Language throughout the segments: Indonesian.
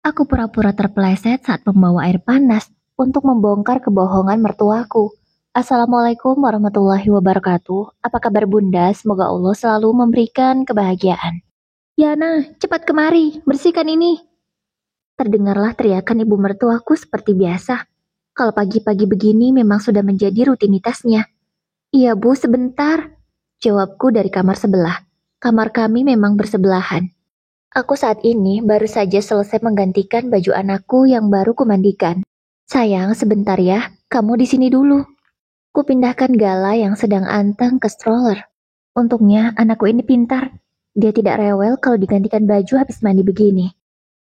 Aku pura-pura terpeleset saat membawa air panas untuk membongkar kebohongan mertuaku. Assalamualaikum warahmatullahi wabarakatuh. Apa kabar Bunda? Semoga Allah selalu memberikan kebahagiaan. Yana, cepat kemari, bersihkan ini. Terdengarlah teriakan ibu mertuaku seperti biasa. Kalau pagi-pagi begini memang sudah menjadi rutinitasnya. Iya bu, sebentar. Jawabku dari kamar sebelah. Kamar kami memang bersebelahan. Aku saat ini baru saja selesai menggantikan baju anakku yang baru kumandikan. Sayang, sebentar ya, kamu di sini dulu. Kupindahkan Gala yang sedang anteng ke stroller. Untungnya anakku ini pintar. Dia tidak rewel kalau digantikan baju habis mandi begini.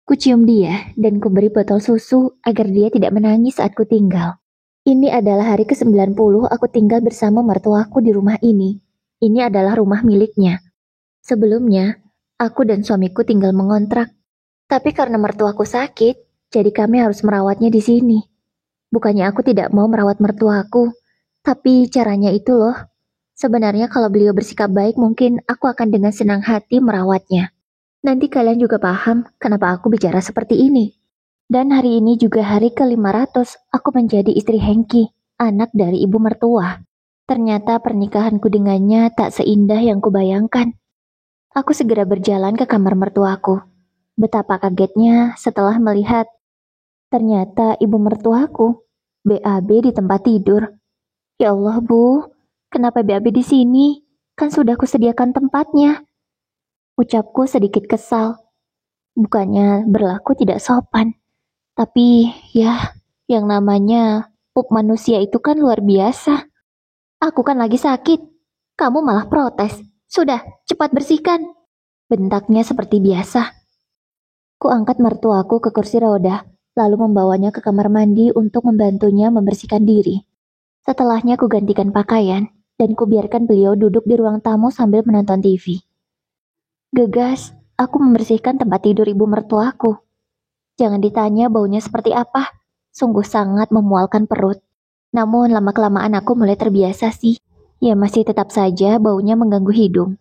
Kucium dia dan kuberi botol susu agar dia tidak menangis saat kutinggal. Ini adalah hari ke-90 aku tinggal bersama mertuaku di rumah ini. Ini adalah rumah miliknya. Sebelumnya, aku dan suamiku tinggal mengontrak. Tapi karena mertuaku sakit, jadi kami harus merawatnya di sini. Bukannya aku tidak mau merawat mertuaku, tapi caranya itu loh. Sebenarnya kalau beliau bersikap baik mungkin aku akan dengan senang hati merawatnya. Nanti kalian juga paham kenapa aku bicara seperti ini. Dan hari ini juga hari ke-500 aku menjadi istri Hengki, anak dari ibu mertua. Ternyata pernikahanku dengannya tak seindah yang kubayangkan. Aku segera berjalan ke kamar mertuaku. Betapa kagetnya setelah melihat ternyata ibu mertuaku BAB di tempat tidur. Ya Allah bu, kenapa BAB di sini? Kan sudah kusediakan tempatnya. Ucapku sedikit kesal. Bukannya berlaku tidak sopan. Tapi ya, yang namanya pup manusia itu kan luar biasa. Aku kan lagi sakit. Kamu malah protes. Sudah, cepat bersihkan. Bentaknya seperti biasa. Ku angkat mertuaku ke kursi roda, lalu membawanya ke kamar mandi untuk membantunya membersihkan diri. Setelahnya ku gantikan pakaian, dan ku biarkan beliau duduk di ruang tamu sambil menonton TV. Gegas, aku membersihkan tempat tidur ibu mertuaku. Jangan ditanya baunya seperti apa, sungguh sangat memualkan perut. Namun lama-kelamaan aku mulai terbiasa sih. Ya masih tetap saja baunya mengganggu hidung.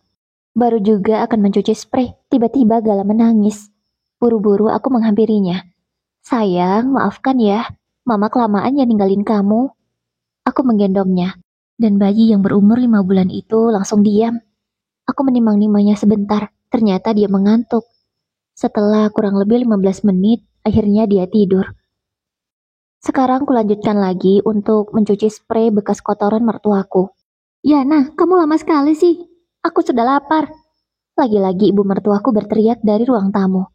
Baru juga akan mencuci spray, tiba-tiba Gala menangis. Buru-buru aku menghampirinya. Sayang, maafkan ya, mama kelamaan ya ninggalin kamu. Aku menggendongnya, dan bayi yang berumur 5 bulan itu langsung diam. Aku menimang-nimangnya sebentar, ternyata dia mengantuk. Setelah kurang lebih 15 menit, akhirnya dia tidur. Sekarang kulanjutkan lagi untuk mencuci spray bekas kotoran mertuaku. Yana, kamu lama sekali sih. Aku sudah lapar. Lagi-lagi ibu mertuaku berteriak dari ruang tamu.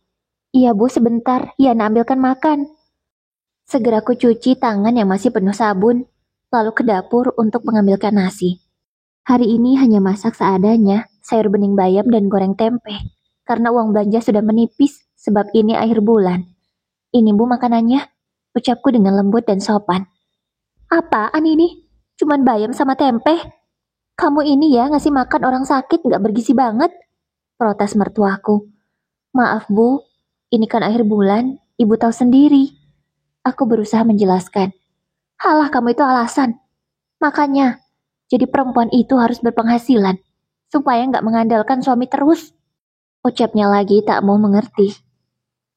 Iya bu, sebentar. Yana ambilkan makan. Segera ku cuci tangan yang masih penuh sabun, lalu ke dapur untuk mengambilkan nasi. Hari ini hanya masak seadanya, sayur bening bayam dan goreng tempe. Karena uang belanja sudah menipis, sebab ini akhir bulan. Ini bu makanannya, ucapku dengan lembut dan sopan. Apaan ini? Cuman bayam sama tempe? Kamu ini ya ngasih makan orang sakit nggak bergizi banget? Protes mertuaku. Maaf bu, ini kan akhir bulan, ibu tahu sendiri. Aku berusaha menjelaskan. Halah kamu itu alasan. Makanya, jadi perempuan itu harus berpenghasilan, supaya nggak mengandalkan suami terus. Ucapnya lagi tak mau mengerti.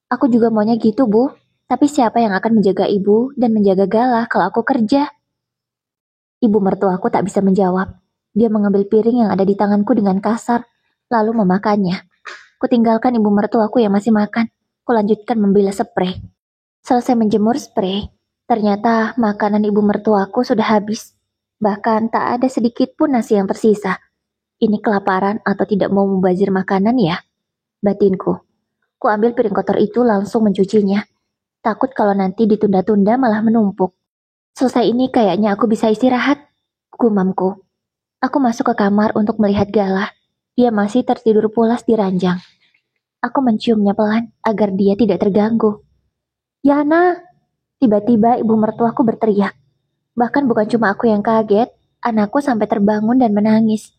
Aku juga maunya gitu bu, tapi siapa yang akan menjaga ibu dan menjaga Gala kalau aku kerja? Ibu mertuaku tak bisa menjawab. Dia mengambil piring yang ada di tanganku dengan kasar, lalu memakannya. Kutinggalkan ibu mertuaku yang masih makan. Kulanjutkan membilas spray. Selesai menjemur spray, ternyata makanan ibu mertuaku sudah habis. Bahkan tak ada sedikit pun nasi yang tersisa. Ini kelaparan atau tidak mau mubazir makanan ya? Batinku. Ku ambil piring kotor itu langsung mencucinya. Takut kalau nanti ditunda-tunda malah menumpuk. Selesai ini kayaknya aku bisa istirahat. Gumamku. Aku masuk ke kamar untuk melihat Gala. Dia masih tertidur pulas di ranjang. Aku menciumnya pelan agar dia tidak terganggu. Yana! Tiba-tiba ibu mertuaku berteriak. Bahkan bukan cuma aku yang kaget, anakku sampai terbangun dan menangis.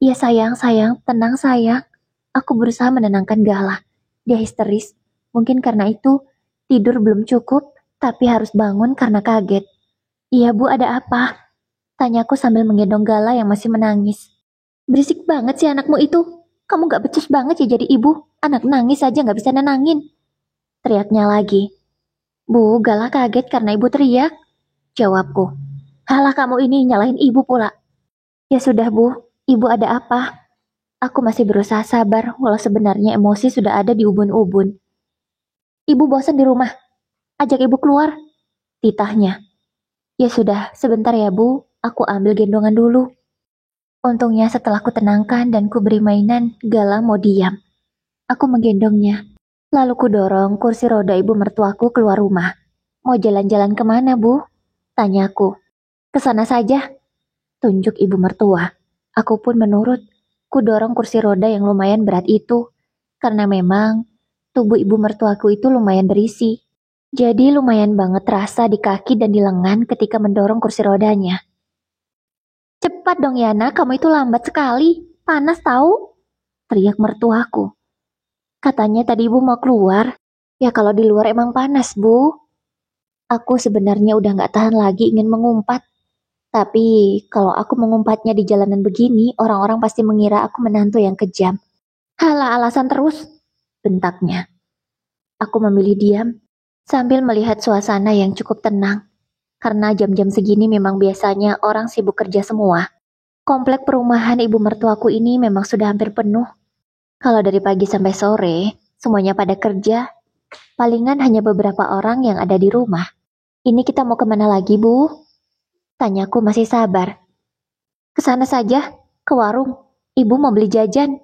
Iya sayang, sayang, tenang sayang. Aku berusaha menenangkan Gala. Dia histeris. Mungkin karena itu, tidur belum cukup, tapi harus bangun karena kaget. Iya bu, ada apa? Tanyaku sambil menggendong Gala yang masih menangis. Berisik banget sih anakmu itu. Kamu gak becus banget ya jadi ibu. Anak nangis aja gak bisa nenangin. Teriaknya lagi. Bu, Gala kaget karena ibu teriak. Jawabku. Halah kamu ini nyalahin ibu pula. Ya sudah bu, ibu ada apa? Aku masih berusaha sabar walau sebenarnya emosi sudah ada di ubun-ubun. Ibu bosan di rumah, ajak ibu keluar. Titahnya. Ya sudah, sebentar ya bu, aku ambil gendongan dulu. Untungnya setelah ku tenangkan dan ku beri mainan, Gala mau diam. Aku menggendongnya. Lalu ku dorong kursi roda ibu mertuaku keluar rumah. Mau jalan-jalan kemana bu? Tanyaku. Kesana saja, tunjuk ibu mertua. Aku pun menurut. Ku dorong kursi roda yang lumayan berat itu. Karena memang tubuh ibu mertuaku itu lumayan berisi. Jadi lumayan banget terasa di kaki dan di lengan ketika mendorong kursi rodanya. Cepat dong Yana, kamu itu lambat sekali. Panas tahu? Teriak mertuaku. Katanya tadi ibu mau keluar. Ya kalau di luar emang panas bu. Aku sebenarnya udah gak tahan lagi ingin mengumpat. Tapi kalau aku mengumpatnya di jalanan begini, orang-orang pasti mengira aku menantu yang kejam. Halah alasan terus, bentaknya. Aku memilih diam, sambil melihat suasana yang cukup tenang. Karena jam-jam segini memang biasanya orang sibuk kerja semua. Komplek perumahan ibu mertuaku ini memang sudah hampir penuh. Kalau dari pagi sampai sore, semuanya pada kerja. Palingan hanya beberapa orang yang ada di rumah. Ini kita mau kemana lagi, Bu? Tanyaku masih sabar. Kesana saja, ke warung. Ibu mau beli jajan.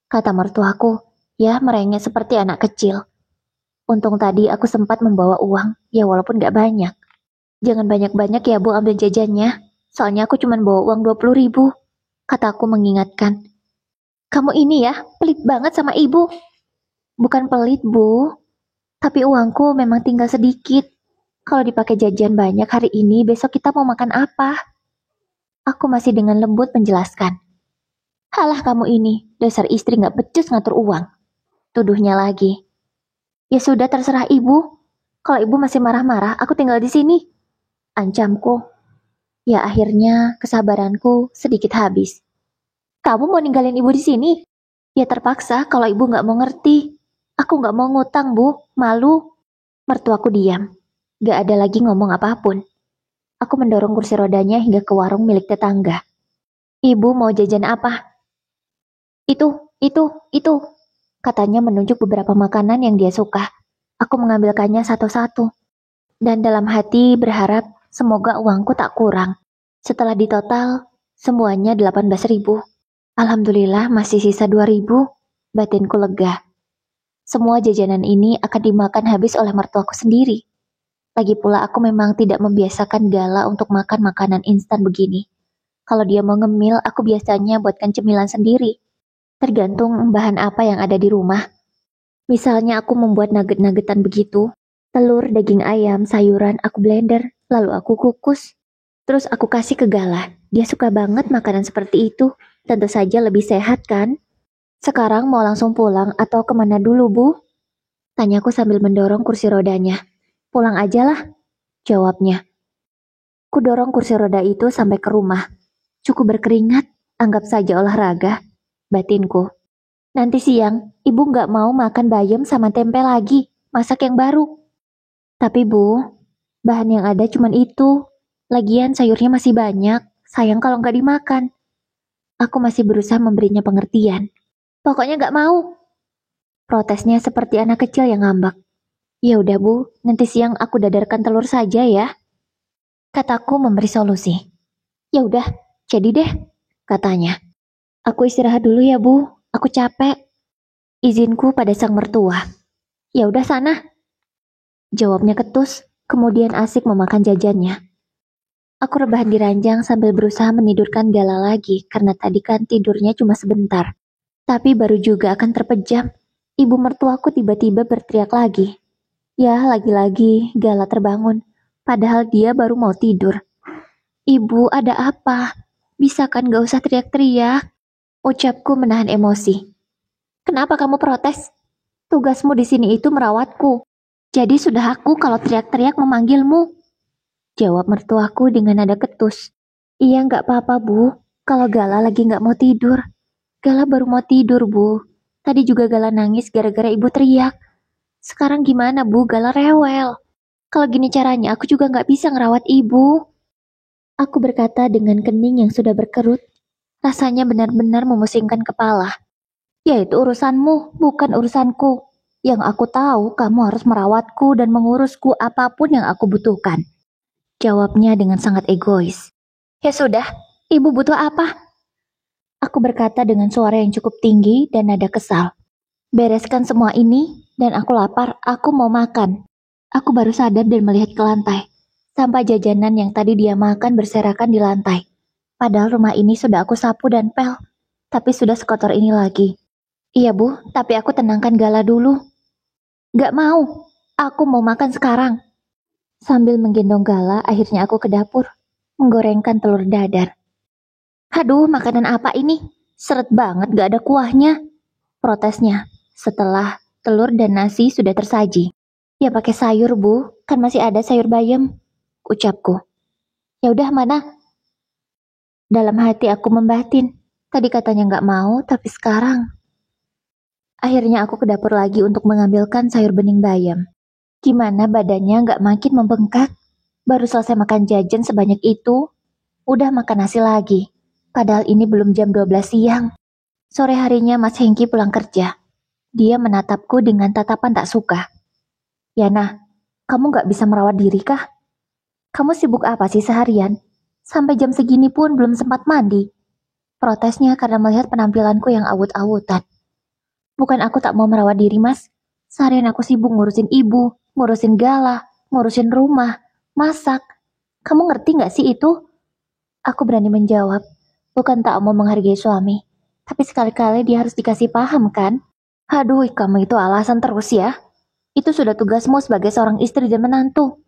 Kata mertuaku, ya merengek seperti anak kecil. Untung tadi aku sempat membawa uang, ya walaupun gak banyak. Jangan banyak-banyak ya bu ambil jajannya, soalnya aku cuma bawa uang 20.000. Kataku mengingatkan. Kamu ini ya, pelit banget sama ibu. Bukan pelit bu, tapi uangku memang tinggal sedikit. Kalau dipakai jajan banyak hari ini, besok kita mau makan apa? Aku masih dengan lembut menjelaskan. Halah kamu ini, dasar istri gak becus ngatur uang. Tuduhnya lagi. Ya sudah terserah ibu. Kalau ibu masih marah-marah, aku tinggal di sini. Ancamku. Ya akhirnya kesabaranku sedikit habis. Kamu mau ninggalin ibu di sini? Ya terpaksa kalau ibu gak mau ngerti. Aku gak mau ngutang bu, malu. Mertuaku diam. Gak ada lagi ngomong apapun. Aku mendorong kursi rodanya hingga ke warung milik tetangga. Ibu mau jajan apa? Itu. Katanya menunjuk beberapa makanan yang dia suka. Aku mengambilkannya satu-satu. Dan dalam hati berharap semoga uangku tak kurang. Setelah ditotal, semuanya 18.000. Alhamdulillah masih sisa 2.000. Batinku lega. Semua jajanan ini akan dimakan habis oleh mertuaku sendiri. Lagi pula aku memang tidak membiasakan Gala untuk makan makanan instan begini. Kalau dia mau ngemil, aku biasanya buatkan cemilan sendiri. Tergantung bahan apa yang ada di rumah. Misalnya aku membuat nugget-nuggetan begitu, telur, daging ayam, sayuran aku blender, lalu aku kukus. Terus aku kasih ke Gala. Dia suka banget makanan seperti itu. Tentu saja lebih sehat kan? Sekarang mau langsung pulang atau kemana dulu bu? Tanyaku sambil mendorong kursi rodanya. Pulang aja lah, jawabnya. Ku dorong kursi roda itu sampai ke rumah. Cukup berkeringat, anggap saja olahraga. Batinku. Nanti siang, ibu nggak mau makan bayam sama tempe lagi, masak yang baru. Tapi bu, bahan yang ada cuman itu. Lagian sayurnya masih banyak, sayang kalau nggak dimakan. Aku masih berusaha memberinya pengertian. Pokoknya nggak mau. Protesnya seperti anak kecil yang ngambek. Ya udah bu, nanti siang aku dadarkan telur saja ya. Kataku memberi solusi. Ya udah, jadi deh, katanya. Aku istirahat dulu ya bu, aku capek. Izinku pada sang mertua. Ya udah sana. Jawabnya ketus, kemudian asik memakan jajannya. Aku rebahan di ranjang sambil berusaha menidurkan Gala lagi karena tadi kan tidurnya cuma sebentar. Tapi baru juga akan terpejam. Ibu mertuaku tiba-tiba berteriak lagi. Ya, lagi-lagi Gala terbangun. Padahal dia baru mau tidur. Ibu, ada apa? Bisa kan gak usah teriak-teriak? Ucapku menahan emosi. Kenapa kamu protes? Tugasmu di sini itu merawatku. Jadi sudah aku kalau teriak-teriak memanggilmu. Jawab mertuaku dengan nada ketus. Iya nggak apa-apa bu, kalau Gala lagi nggak mau tidur. Gala baru mau tidur bu. Tadi juga Gala nangis gara-gara ibu teriak. Sekarang gimana Bu? Gala rewel. Kalau gini caranya aku juga nggak bisa ngerawat ibu. Aku berkata dengan kening yang sudah berkerut. Rasanya benar-benar memusingkan kepala. Ya itu urusanmu, bukan urusanku. Yang aku tahu kamu harus merawatku dan mengurusku apapun yang aku butuhkan. Jawabnya dengan sangat egois. Ya sudah, ibu butuh apa? Aku berkata dengan suara yang cukup tinggi dan nada kesal. Bereskan semua ini, dan aku lapar, aku mau makan. Aku baru sadar dan melihat ke lantai. Sampah jajanan yang tadi dia makan berserakan di lantai. Padahal rumah ini sudah aku sapu dan pel, tapi sudah sekotor ini lagi. Iya Bu, tapi aku tenangkan Gala dulu. Gak mau, aku mau makan sekarang. Sambil menggendong Gala, akhirnya aku ke dapur, menggorengkan telur dadar. Aduh, makanan apa ini? Seret banget gak ada kuahnya. Protesnya, setelah telur dan nasi sudah tersaji. Ya pakai sayur Bu, kan masih ada sayur bayam, ucapku. Ya udah mana? Dalam hati aku membatin. Tadi katanya gak mau, tapi sekarang. Akhirnya aku ke dapur lagi untuk mengambilkan sayur bening bayam. Gimana badannya gak makin membengkak? Baru selesai makan jajan sebanyak itu, udah makan nasi lagi. Padahal ini belum jam 12 siang. Sore harinya Mas Hengki pulang kerja. Dia menatapku dengan tatapan tak suka. Yana, kamu gak bisa merawat diri kah? Kamu sibuk apa sih seharian? Sampai jam segini pun belum sempat mandi. Protesnya karena melihat penampilanku yang awut-awutan. Bukan aku tak mau merawat diri, Mas. Seharian aku sibuk ngurusin ibu, ngurusin Gala, ngurusin rumah, masak. Kamu ngerti gak sih itu? Aku berani menjawab, bukan tak mau menghargai suami. Tapi sekali-kali dia harus dikasih paham kan? Aduh, kamu itu alasan terus ya. Itu sudah tugasmu sebagai seorang istri dan menantu.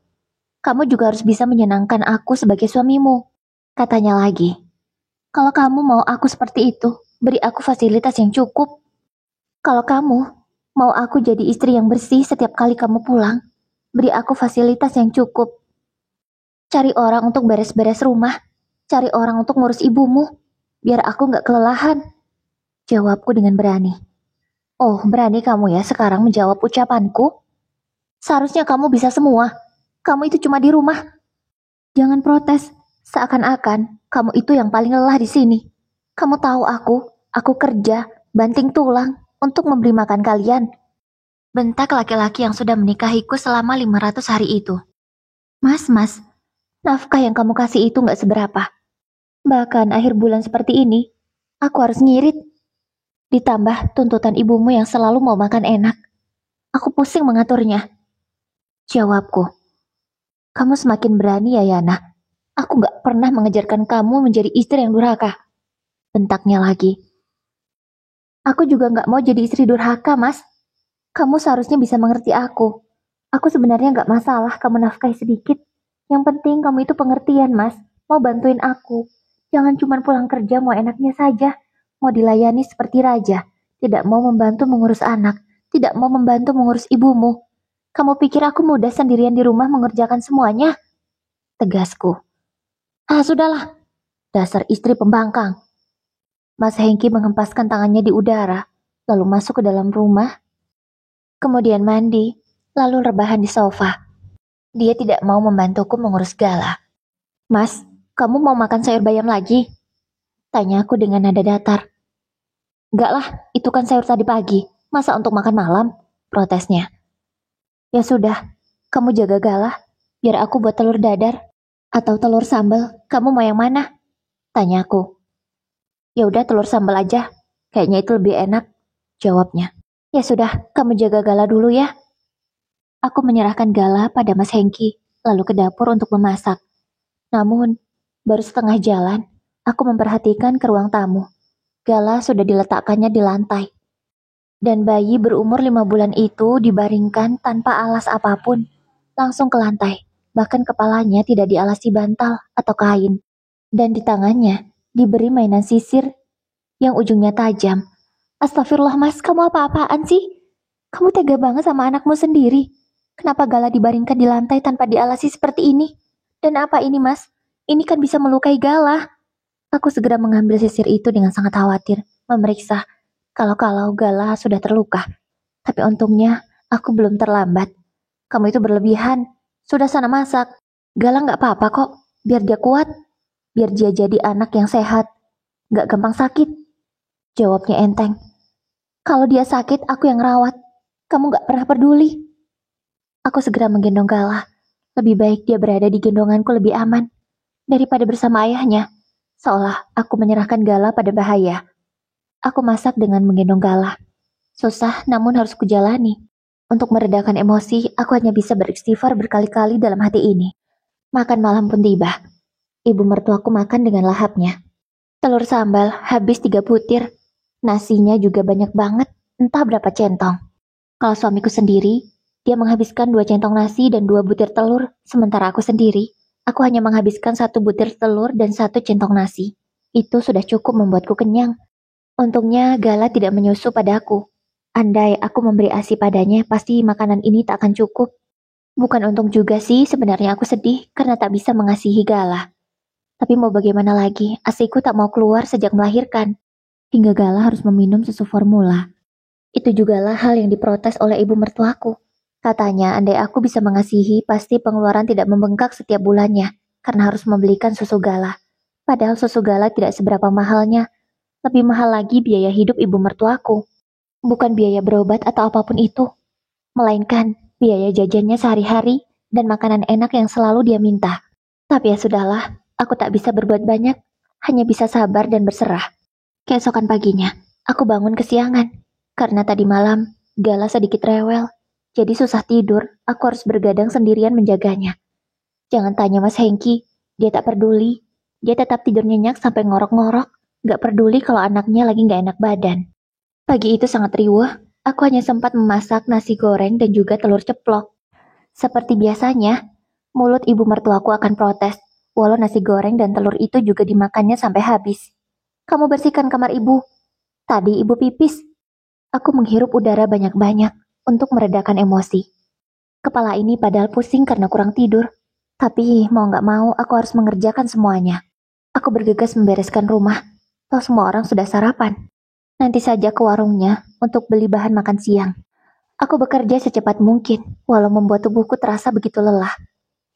Kamu juga harus bisa menyenangkan aku sebagai suamimu. Katanya lagi, kalau kamu mau aku seperti itu, beri aku fasilitas yang cukup. Kalau kamu mau aku jadi istri yang bersih setiap kali kamu pulang, beri aku fasilitas yang cukup. Cari orang untuk beres-beres rumah, cari orang untuk ngurus ibumu, biar aku gak kelelahan. Jawabku dengan berani. Oh, berani kamu ya sekarang menjawab ucapanku? Seharusnya kamu bisa semua. Kamu itu cuma di rumah. Jangan protes, seakan-akan kamu itu yang paling lelah di sini. Kamu tahu aku kerja, banting tulang, untuk memberi makan kalian. Bentak laki-laki yang sudah menikahiku selama 500 hari itu. Mas, nafkah yang kamu kasih itu gak seberapa. Bahkan akhir bulan seperti ini, aku harus ngirit. Ditambah tuntutan ibumu yang selalu mau makan enak. Aku pusing mengaturnya. Jawabku, kamu semakin berani ya Yana. Aku gak pernah mengejarkan kamu menjadi istri yang durhaka. Bentaknya lagi. Aku juga gak mau jadi istri durhaka, Mas. Kamu seharusnya bisa mengerti aku. Aku sebenarnya gak masalah kamu nafkahi sedikit. Yang penting kamu itu pengertian, Mas. Mau bantuin aku. Jangan cuma pulang kerja mau enaknya saja. Mau dilayani seperti raja. Tidak mau membantu mengurus anak. Tidak mau membantu mengurus ibumu. Kamu pikir aku mudah sendirian di rumah mengerjakan semuanya? Tegasku. Ah, sudahlah. Dasar istri pembangkang. Mas Hengki menghempaskan tangannya di udara, lalu masuk ke dalam rumah, kemudian mandi, lalu rebahan di sofa. Dia tidak mau membantuku mengurus Gala. Mas, kamu mau makan sayur bayam lagi? Tanya aku dengan nada datar. Enggak lah, itu kan sayur tadi pagi. Masa untuk makan malam? Protesnya. Ya sudah, kamu jaga Gala, biar aku buat telur dadar. Atau telur sambal, kamu mau yang mana? Tanya aku. Ya udah telur sambal aja, kayaknya itu lebih enak, jawabnya. Ya sudah, kamu jaga Gala dulu ya. Aku menyerahkan Gala pada Mas Hengki, lalu ke dapur untuk memasak. Namun, baru setengah jalan, aku memperhatikan ke ruang tamu. Gala sudah diletakkannya di lantai. Dan bayi berumur 5 bulan itu dibaringkan tanpa alas apapun, langsung ke lantai. Bahkan kepalanya tidak dialasi bantal atau kain. Dan di tangannya diberi mainan sisir yang ujungnya tajam. Astagfirullah Mas, kamu apa-apaan sih? Kamu tega banget sama anakmu sendiri. Kenapa Gala dibaringkan di lantai tanpa dialasi seperti ini? Dan apa ini Mas? Ini kan bisa melukai Gala. Aku segera mengambil sisir itu dengan sangat khawatir, memeriksa kalau Gala sudah terluka. Tapi untungnya Aku belum terlambat. Kamu itu berlebihan. Sudah sana masak. Galang nggak apa-apa kok. Biar dia kuat. Biar dia jadi anak yang sehat. Nggak gampang sakit. Jawabnya enteng. Kalau dia sakit, aku yang rawat. Kamu nggak pernah peduli. Aku segera menggendong Galah. Lebih baik dia berada di gendonganku lebih aman daripada bersama ayahnya. Seolah aku menyerahkan Galah pada bahaya. Aku masak dengan menggendong Galah. Susah namun harus kujalani. Untuk meredakan emosi, aku hanya bisa beristighfar berkali-kali dalam hati ini. Makan malam pun tiba. Ibu mertuaku makan dengan lahapnya. Telur sambal habis 3 butir. Nasinya juga banyak banget, entah berapa centong. Kalau suamiku sendiri, dia menghabiskan 2 centong nasi dan 2 butir telur, sementara aku sendiri, aku hanya menghabiskan 1 butir telur dan 1 centong nasi. Itu sudah cukup membuatku kenyang. Untungnya Gala tidak menyusu padaku. Andai aku memberi ASI padanya, pasti makanan ini tak akan cukup. Bukan untung juga sih, sebenarnya aku sedih karena tak bisa mengasihi Gala. Tapi mau bagaimana lagi, ASIku tak mau keluar sejak melahirkan. Hingga Gala harus meminum susu formula. Itu jugalah hal yang diprotes oleh ibu mertuaku. Katanya, andai aku bisa mengasihi, pasti pengeluaran tidak membengkak setiap bulannya, karena harus membelikan susu Gala. Padahal susu Gala tidak seberapa mahalnya. Lebih mahal lagi biaya hidup ibu mertuaku. Bukan biaya berobat atau apapun itu, melainkan biaya jajannya sehari-hari dan makanan enak yang selalu dia minta. Tapi ya sudahlah, aku tak bisa berbuat banyak, hanya bisa sabar dan berserah. Keesokan paginya, aku bangun kesiangan, karena tadi malam Gala sedikit rewel, jadi susah tidur, aku harus bergadang sendirian menjaganya. Jangan tanya Mas Hengki, dia tak peduli, dia tetap tidur nyenyak sampai ngorok-ngorok, gak peduli kalau anaknya lagi gak enak badan. Pagi itu sangat riuh, aku hanya sempat memasak nasi goreng dan juga telur ceplok. Seperti biasanya, mulut ibu mertuaku akan protes, walau nasi goreng dan telur itu juga dimakannya sampai habis. Kamu bersihkan kamar ibu. Tadi ibu pipis. Aku menghirup udara banyak-banyak untuk meredakan emosi. Kepala ini padahal pusing karena kurang tidur. Tapi mau gak mau aku harus mengerjakan semuanya. Aku bergegas membereskan rumah. Toh semua orang sudah sarapan. Nanti saja ke warungnya untuk beli bahan makan siang. Aku bekerja secepat mungkin, walau membuat tubuhku terasa begitu lelah.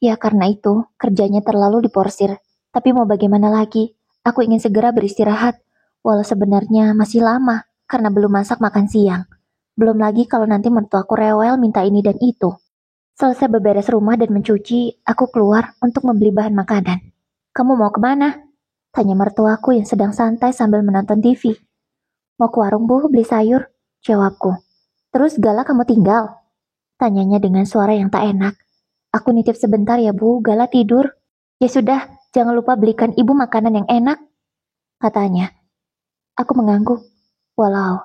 Ya karena itu, kerjanya terlalu diporsir. Tapi mau bagaimana lagi, aku ingin segera beristirahat. Walau sebenarnya masih lama, karena belum masak makan siang. Belum lagi kalau nanti mertuaku rewel minta ini dan itu. Selesai beberes rumah dan mencuci, aku keluar untuk membeli bahan makanan. Kamu mau kemana? Tanya mertuaku yang sedang santai sambil menonton TV. Mau ke warung bu, beli sayur? Jawabku. Terus Gala kamu tinggal? Tanyanya dengan suara yang tak enak. Aku nitip sebentar ya bu, Gala tidur. Ya sudah, jangan lupa belikan ibu makanan yang enak, katanya. Aku mengangguk. Walau,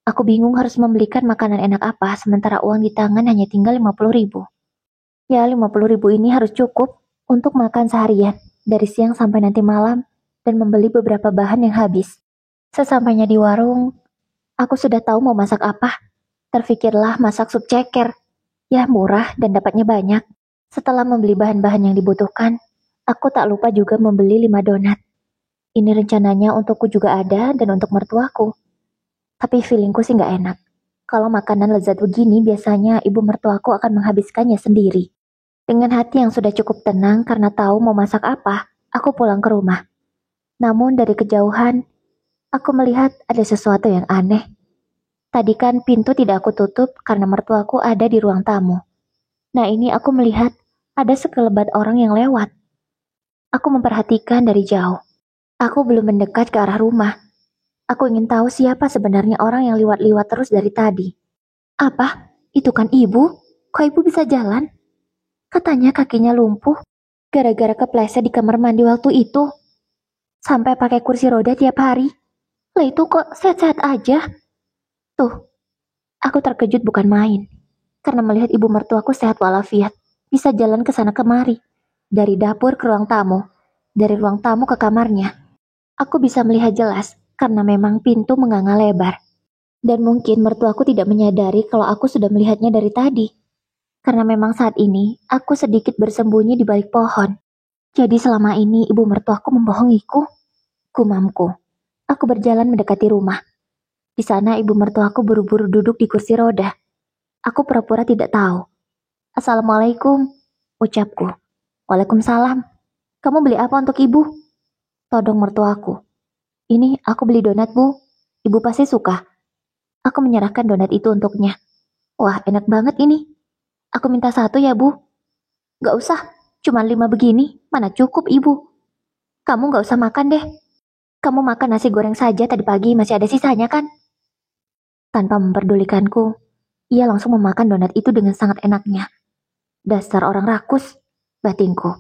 aku bingung harus membelikan makanan enak apa, sementara uang di tangan hanya tinggal 50.000. Ya 50.000 ini harus cukup untuk makan seharian, dari siang sampai nanti malam, dan membeli beberapa bahan yang habis. Sesampainya di warung, aku sudah tahu mau masak apa. Terfikirlah masak sup ceker. Ya murah dan dapatnya banyak. Setelah membeli bahan-bahan yang dibutuhkan, aku tak lupa juga membeli 5 donat. Ini rencananya untukku juga ada dan untuk mertuaku. Tapi feelingku sih nggak enak. Kalau makanan lezat begini biasanya ibu mertuaku akan menghabiskannya sendiri. Dengan hati yang sudah cukup tenang karena tahu mau masak apa, aku pulang ke rumah. Namun dari kejauhan, aku melihat ada sesuatu yang aneh. Tadi kan pintu tidak aku tutup karena mertuaku ada di ruang tamu. Nah ini aku melihat ada sekelebat orang yang lewat. Aku memperhatikan dari jauh. Aku belum mendekat ke arah rumah. Aku ingin tahu siapa sebenarnya orang yang liwat-liwat terus dari tadi. Apa? Itu kan ibu? Kok ibu bisa jalan? Katanya kakinya lumpuh gara-gara kepleset di kamar mandi waktu itu. Sampai pakai kursi roda tiap hari. Lah itu kok sehat-sehat aja. Tuh, aku terkejut bukan main. Karena melihat ibu mertuaku sehat walafiat. Bisa jalan ke sana kemari. Dari dapur ke ruang tamu. Dari ruang tamu ke kamarnya. Aku bisa melihat jelas karena memang pintu menganga lebar. Dan mungkin mertuaku tidak menyadari kalau aku sudah melihatnya dari tadi. Karena memang saat ini aku sedikit bersembunyi di balik pohon. Jadi selama ini ibu mertuaku membohongiku. Gumamku. Aku berjalan mendekati rumah. Di sana ibu mertuaku buru-buru duduk di kursi roda. Aku pura-pura tidak tahu. Assalamualaikum, ucapku. Waalaikumsalam. Kamu beli apa untuk ibu? Todong mertuaku. Ini aku beli donat, Bu. Ibu pasti suka. Aku menyerahkan donat itu untuknya. Wah, enak banget ini. Aku minta satu ya, Bu. Gak usah, cuma 5 begini. Mana cukup, Ibu. Kamu gak usah makan deh. Kamu makan nasi goreng saja tadi pagi masih ada sisanya kan? Tanpa memperdulikanku, ia langsung memakan donat itu dengan sangat enaknya. Dasar orang rakus, batinku.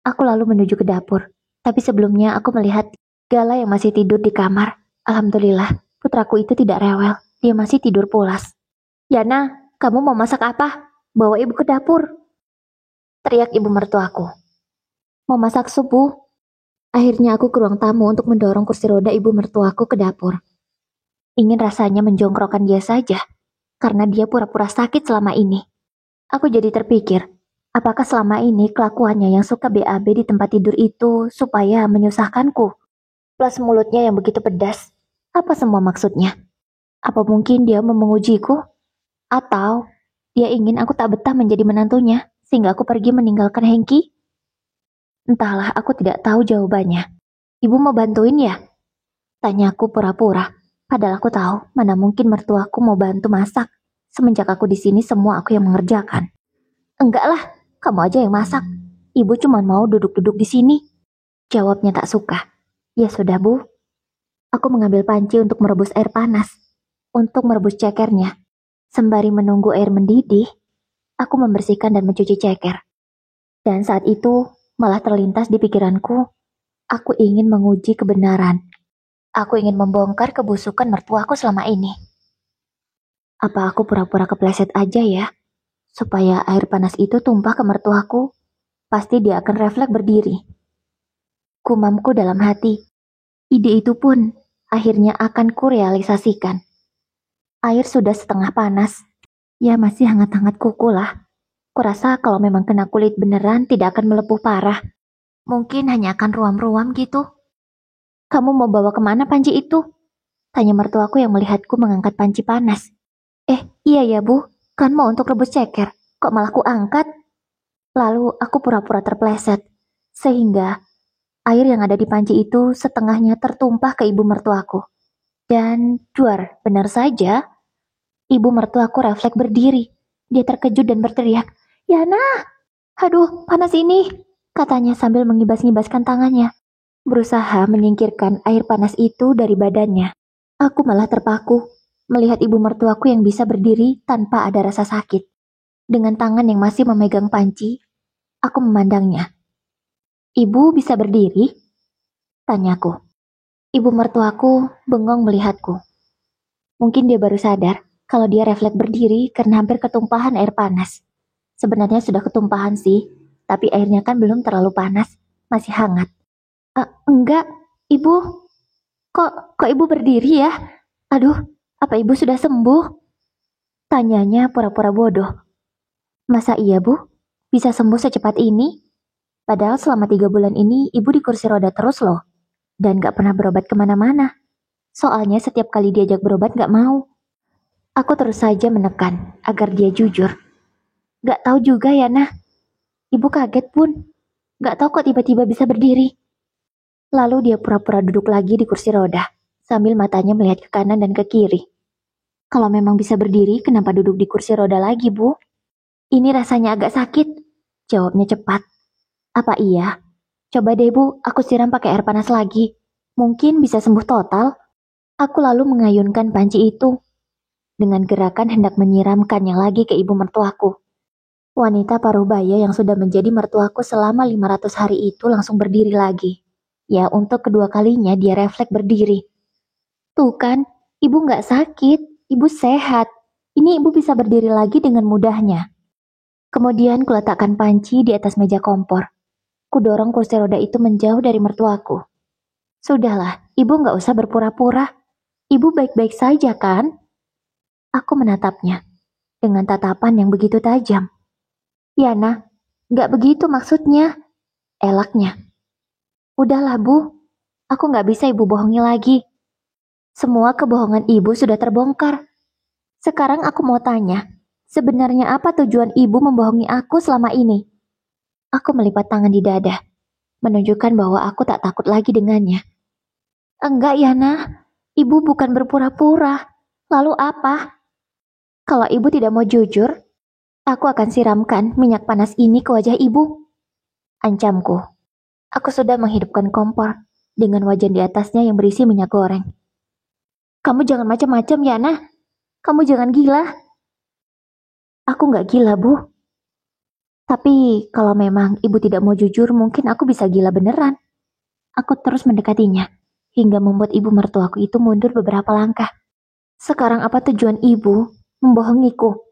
Aku lalu menuju ke dapur. Tapi sebelumnya aku melihat Gala yang masih tidur di kamar. Alhamdulillah, putraku itu tidak rewel. Dia masih tidur pulas. Yana, kamu mau masak apa? Bawa ibu ke dapur. Teriak ibu mertuaku. Mau masak sup, Bu. Akhirnya aku ke ruang tamu untuk mendorong kursi roda ibu mertuaku ke dapur. Ingin rasanya menjongkrokkan dia saja, karena dia pura-pura sakit selama ini. Aku jadi terpikir, apakah selama ini kelakuannya yang suka BAB di tempat tidur itu supaya menyusahkanku? Plus mulutnya yang begitu pedas. Apa semua maksudnya? Apa mungkin dia mau mengujiku? Atau dia ingin aku tak betah menjadi menantunya, sehingga aku pergi meninggalkan Hengki? Entahlah, aku tidak tahu jawabannya. Ibu mau bantuin ya? Tanyaku pura-pura. Padahal aku tahu mana mungkin mertuaku mau bantu masak. Semenjak aku di sini semua aku yang mengerjakan. Enggak lah, kamu aja yang masak. Ibu cuma mau duduk-duduk di sini. Jawabnya tak suka. Ya sudah, Bu. Aku mengambil panci untuk merebus air panas. Untuk merebus cekernya. Sembari menunggu air mendidih, aku membersihkan dan mencuci ceker. Dan saat itu, malah terlintas di pikiranku, aku ingin menguji kebenaran. Aku ingin membongkar kebusukan mertuaku selama ini. Apa aku pura-pura kepleset aja ya? Supaya air panas itu tumpah ke mertuaku, pasti dia akan refleks berdiri. Kumamku dalam hati. Ide itu pun akhirnya akan kurealisasikan. Air sudah setengah panas. Ya masih hangat-hangat kuku lah. Kurasa kalau memang kena kulit beneran tidak akan melepuh parah. Mungkin hanya akan ruam-ruam gitu. Kamu mau bawa kemana panci itu? Tanya mertuaku yang melihatku mengangkat panci panas. Iya ya Bu, kan mau untuk rebus ceker. Kok malah ku angkat? Lalu aku pura-pura terpleset. Sehingga air yang ada di panci itu setengahnya tertumpah ke ibu mertuaku. Dan duar, benar saja, ibu mertuaku refleks berdiri. Dia terkejut dan berteriak, Yana, aduh panas ini, katanya sambil mengibas-ngibaskan tangannya. Berusaha menyingkirkan air panas itu dari badannya. Aku malah terpaku, melihat ibu mertuaku yang bisa berdiri tanpa ada rasa sakit. Dengan tangan yang masih memegang panci, aku memandangnya. Ibu bisa berdiri? Tanyaku. Ibu mertuaku bengong melihatku. Mungkin dia baru sadar kalau dia refleks berdiri karena hampir ketumpahan air panas. Sebenarnya sudah ketumpahan sih, tapi airnya kan belum terlalu panas, masih hangat. Enggak, ibu. Kok ibu berdiri ya? Aduh, apa ibu sudah sembuh? Tanyanya pura-pura bodoh. Masa iya bu? Bisa sembuh secepat ini? Padahal selama 3 bulan ini ibu di kursi roda terus loh. Dan gak pernah berobat kemana-mana. Soalnya setiap kali diajak berobat gak mau. Aku terus saja menekan agar dia jujur. Gak tahu juga ya nah. Ibu kaget pun. Gak tahu kok tiba-tiba bisa berdiri. Lalu dia pura-pura duduk lagi di kursi roda. Sambil matanya melihat ke kanan dan ke kiri. Kalau memang bisa berdiri, kenapa duduk di kursi roda lagi, Bu? Ini rasanya agak sakit. Jawabnya cepat. Apa iya? Coba deh, Bu, aku siram pakai air panas lagi. Mungkin bisa sembuh total. Aku lalu mengayunkan panci itu. Dengan gerakan hendak menyiramkannya lagi ke ibu mertuaku. Wanita paruh baya yang sudah menjadi mertuaku selama 500 hari itu langsung berdiri lagi. Ya, untuk kedua kalinya dia refleks berdiri. Tuh kan, ibu nggak sakit, ibu sehat. Ini ibu bisa berdiri lagi dengan mudahnya. Kemudian kuletakkan panci di atas meja kompor. Kudorong kursi roda itu menjauh dari mertuaku. Sudahlah, ibu nggak usah berpura-pura. Ibu baik-baik saja kan? Aku menatapnya dengan tatapan yang begitu tajam. Yana, nggak begitu maksudnya. Elaknya. Udahlah bu, aku nggak bisa ibu bohongi lagi. Semua kebohongan ibu sudah terbongkar. Sekarang aku mau tanya, sebenarnya apa tujuan ibu membohongi aku selama ini? Aku melipat tangan di dada, menunjukkan bahwa aku tak takut lagi dengannya. Enggak, Yana. Ibu bukan berpura-pura. Lalu apa? Kalau ibu tidak mau jujur, aku akan siramkan minyak panas ini ke wajah ibu. Ancamku. Aku sudah menghidupkan kompor dengan wajan di atasnya yang berisi minyak goreng. Kamu jangan macam-macam, Yana. Kamu jangan gila. Aku nggak gila, Bu. Tapi kalau memang ibu tidak mau jujur, mungkin aku bisa gila beneran. Aku terus mendekatinya, hingga membuat ibu mertuaku itu mundur beberapa langkah. Sekarang apa tujuan ibu membohongiku?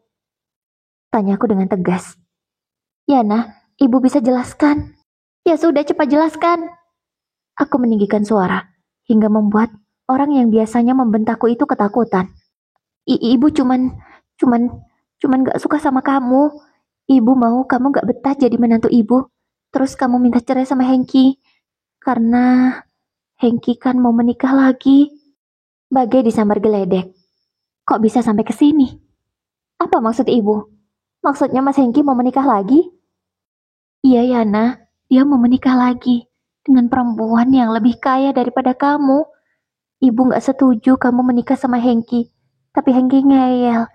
Tanyaku dengan tegas. Yana, ibu bisa jelaskan. Ya sudah, cepat jelaskan. Aku meninggikan suara, hingga membuat orang yang biasanya membentakku itu ketakutan. Ibu cuman, cuman gak suka sama kamu. Ibu mau kamu gak betah jadi menantu ibu. Terus kamu minta cerai sama Hengki. Karena Hengki kan mau menikah lagi. Bagai disambar geledek. Kok bisa sampai ke sini? Apa maksud ibu? Maksudnya Mas Hengki mau menikah lagi? Iya, Yana. Dia mau menikah lagi. Dengan perempuan yang lebih kaya daripada kamu. Ibu gak setuju kamu menikah sama Hengki. Tapi Hengki ngeyel.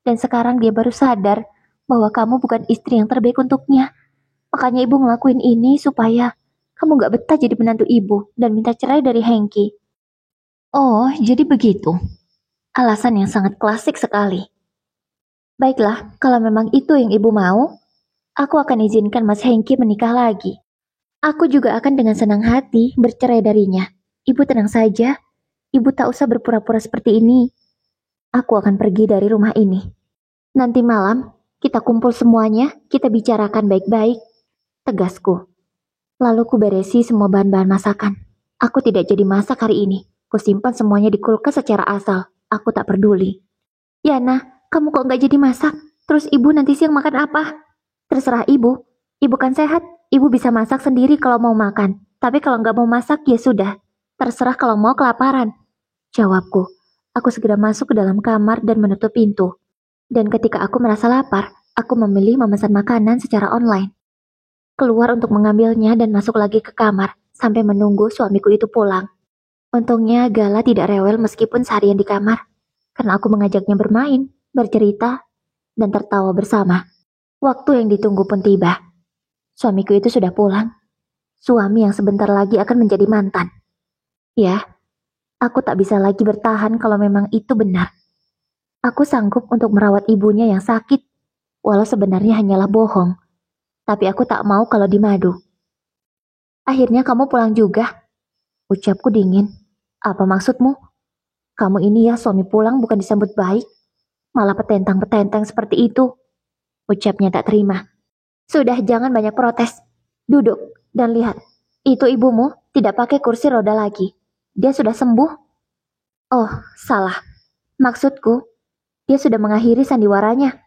Dan sekarang dia baru sadar bahwa kamu bukan istri yang terbaik untuknya. Makanya ibu ngelakuin ini supaya kamu gak betah jadi menantu ibu dan minta cerai dari Hengki. Oh, jadi begitu. Alasan yang sangat klasik sekali. Baiklah, kalau memang itu yang ibu mau, aku akan izinkan Mas Hengki menikah lagi. Aku juga akan dengan senang hati bercerai darinya. Ibu tenang saja, ibu tak usah berpura-pura seperti ini. Aku akan pergi dari rumah ini. Nanti malam, kita kumpul semuanya, kita bicarakan baik-baik. Tegasku. Lalu ku beresi semua bahan-bahan masakan. Aku tidak jadi masak hari ini. Ku simpan semuanya di kulkas secara asal. Aku tak peduli. Yana, kamu kok gak jadi masak? Terus ibu nanti siang makan apa? Terserah ibu. Ibu kan sehat. Ibu bisa masak sendiri kalau mau makan. Tapi kalau gak mau masak, ya sudah. Terserah kalau mau kelaparan. Jawabku. Aku segera masuk ke dalam kamar dan menutup pintu. Dan ketika aku merasa lapar, aku memilih memesan makanan secara online. Keluar untuk mengambilnya dan masuk lagi ke kamar sampai menunggu suamiku itu pulang. Untungnya Gala tidak rewel meskipun seharian di kamar, karena aku mengajaknya bermain, bercerita, dan tertawa bersama. Waktu yang ditunggu pun tiba. Suamiku itu sudah pulang. Suami yang sebentar lagi akan menjadi mantan. Ya, aku tak bisa lagi bertahan kalau memang itu benar. Aku sanggup untuk merawat ibunya yang sakit, walau sebenarnya hanyalah bohong. Tapi aku tak mau kalau dimadu. Akhirnya kamu pulang juga. Ucapku dingin. Apa maksudmu? Kamu ini ya suami pulang bukan disambut baik. Malah petentang-petentang seperti itu. Ucapnya tak terima. Sudah jangan banyak protes. Duduk dan lihat. Itu ibumu tidak pakai kursi roda lagi. Dia sudah sembuh. Oh, salah. Maksudku, dia sudah mengakhiri sandiwaranya.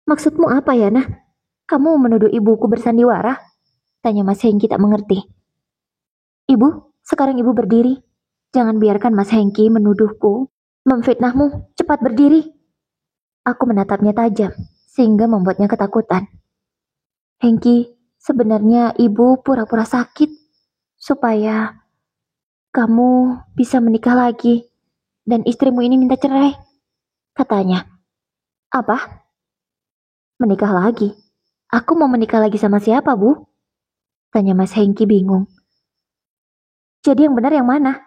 Maksudmu apa ya, Nah? Kamu menuduh ibuku bersandiwara? Tanya Mas Hengki tak mengerti. Ibu, sekarang ibu berdiri. Jangan biarkan Mas Hengki menuduhku, memfitnahmu. Cepat berdiri. Aku menatapnya tajam, sehingga membuatnya ketakutan. Hengki, sebenarnya ibu pura-pura sakit, supaya kamu bisa menikah lagi, dan istrimu ini minta cerai. Katanya. Apa? Menikah lagi? Aku mau menikah lagi sama siapa, Bu? Tanya Mas Hengki bingung. Jadi yang benar yang mana?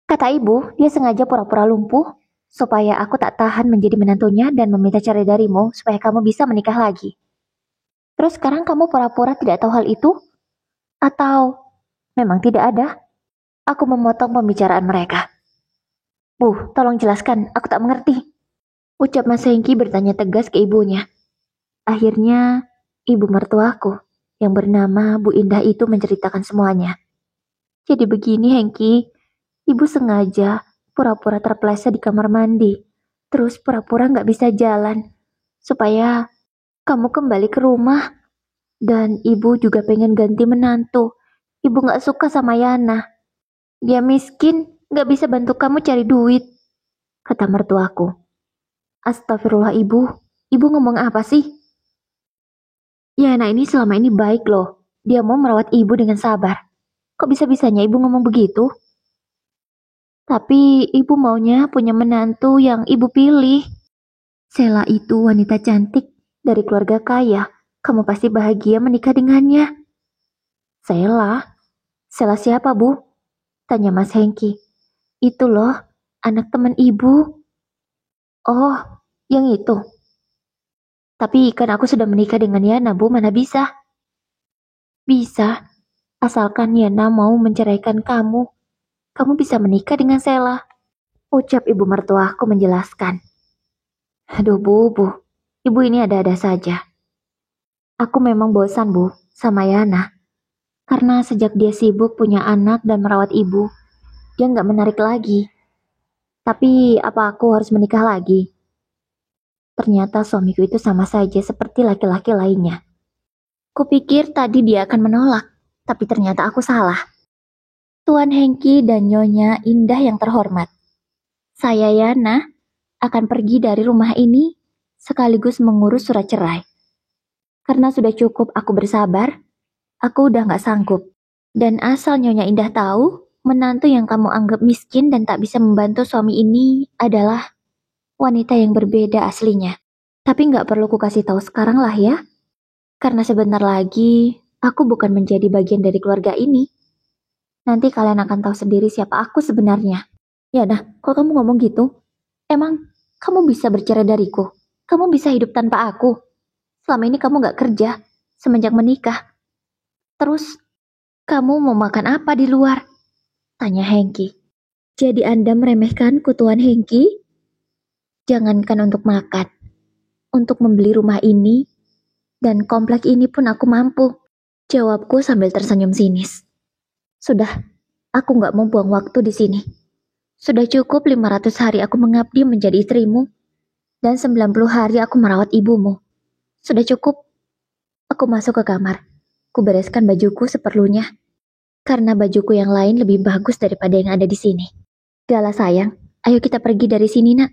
Kata ibu, dia sengaja pura-pura lumpuh supaya aku tak tahan menjadi menantunya dan meminta cerai darimu supaya kamu bisa menikah lagi. Terus sekarang kamu pura-pura tidak tahu hal itu? Atau memang tidak ada? Aku memotong pembicaraan mereka. Bu, tolong jelaskan, aku tak mengerti. Ucap Mas Hengki bertanya tegas ke ibunya. Akhirnya, ibu mertuaku yang bernama Bu Indah itu menceritakan semuanya. Jadi begini Hengki, ibu sengaja pura-pura terpeleset di kamar mandi, terus pura-pura gak bisa jalan, supaya kamu kembali ke rumah. Dan ibu juga pengen ganti menantu. Ibu gak suka sama Yana. Dia miskin, gak bisa bantu kamu cari duit, kata mertuaku. Astagfirullah ibu. Ibu ngomong apa sih? Ya anak ini selama ini baik loh. Dia mau merawat ibu dengan sabar. Kok bisa-bisanya ibu ngomong begitu? Tapi ibu maunya punya menantu yang ibu pilih. Sela itu wanita cantik dari keluarga kaya. Kamu pasti bahagia menikah dengannya. Sela? Sela siapa bu? Tanya Mas Hengki. Itu loh, anak teman ibu. Oh, yang itu. Tapi kan aku sudah menikah dengan Yana bu, mana bisa? Bisa, asalkan Yana mau menceraikan kamu. Kamu bisa menikah dengan Sela. Ucap ibu mertuaku menjelaskan. Aduh bu, ibu ini ada-ada saja. Aku memang bosan bu, sama Yana. Karena sejak dia sibuk punya anak dan merawat ibu, dia nggak menarik lagi. Tapi apa aku harus menikah lagi? Ternyata suamiku itu sama saja seperti laki-laki lainnya. Kupikir tadi dia akan menolak, tapi ternyata aku salah. Tuan Hengki dan Nyonya Indah yang terhormat. Saya Yana akan pergi dari rumah ini sekaligus mengurus surat cerai. Karena sudah cukup aku bersabar, aku udah gak sanggup. Dan asal Nyonya Indah tahu, menantu yang kamu anggap miskin dan tak bisa membantu suami ini adalah wanita yang berbeda aslinya. Tapi gak perlu ku kasih tahu sekarang lah ya. Karena sebentar lagi, aku bukan menjadi bagian dari keluarga ini. Nanti kalian akan tahu sendiri siapa aku sebenarnya. Ya dah, kok kamu ngomong gitu? Emang kamu bisa bercerai dariku? Kamu bisa hidup tanpa aku? Selama ini kamu gak kerja, semenjak menikah. Terus, kamu mau makan apa di luar? Tanya Hengki. Jadi Anda meremehkanku, Tuan Hengki? Jangankan untuk makan. Untuk membeli rumah ini, dan komplek ini pun aku mampu. Jawabku sambil tersenyum sinis. Sudah, aku gak mau buang waktu di sini. Sudah cukup 500 hari aku mengabdi menjadi istrimu, dan 90 hari aku merawat ibumu. Sudah cukup. Aku masuk ke kamar. Ku bereskan bajuku seperlunya. Karena bajuku yang lain lebih bagus daripada yang ada di sini. Gala sayang, ayo kita pergi dari sini nak.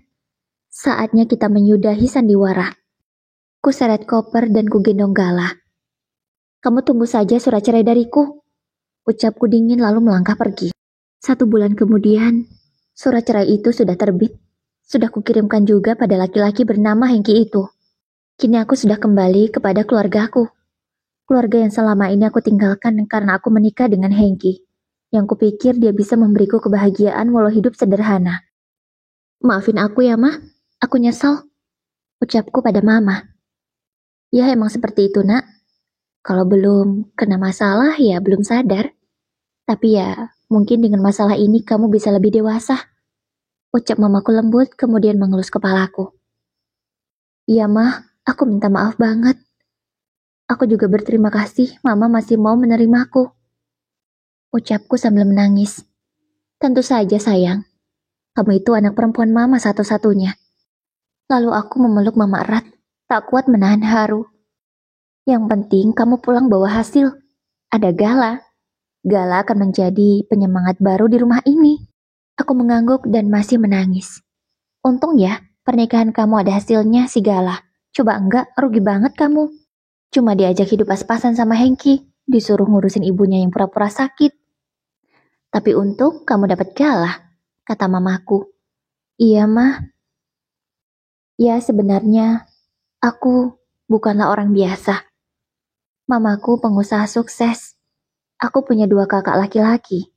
Saatnya kita menyudahi sandiwara. Ku seret koper dan ku gendong Gala. Kamu tunggu saja surat cerai dariku. Ucapku dingin lalu melangkah pergi. 1 bulan kemudian, surat cerai itu sudah terbit. Sudah kukirimkan juga pada laki-laki bernama Hengki itu. Kini aku sudah kembali kepada keluargaku. Keluarga yang selama ini aku tinggalkan karena aku menikah dengan Hengki. Yang kupikir dia bisa memberiku kebahagiaan walau hidup sederhana. Maafin aku ya, Mah. Aku nyesal. Ucapku pada Mama. Ya emang seperti itu, nak. Kalau belum kena masalah ya belum sadar. Tapi ya, mungkin dengan masalah ini kamu bisa lebih dewasa. Ucap mamaku lembut kemudian mengelus kepalaku. Iya, Mah. Aku minta maaf banget. Aku juga berterima kasih Mama masih mau menerimaku. Ucapku sambil menangis. Tentu saja sayang. Kamu itu anak perempuan Mama satu-satunya. Lalu aku memeluk Mama erat, tak kuat menahan haru. Yang penting kamu pulang bawa hasil. Ada Gala. Gala akan menjadi penyemangat baru di rumah ini. Aku mengangguk dan masih menangis. Untung ya, pernikahan kamu ada hasilnya si Gala. Coba enggak, rugi banget kamu. Cuma diajak hidup pas-pasan sama Hengki, disuruh ngurusin ibunya yang pura-pura sakit. Tapi untung kamu dapat Gala, kata mamaku. Iya mah. Ya sebenarnya, aku bukanlah orang biasa. Mamaku pengusaha sukses. Aku punya 2 kakak laki-laki.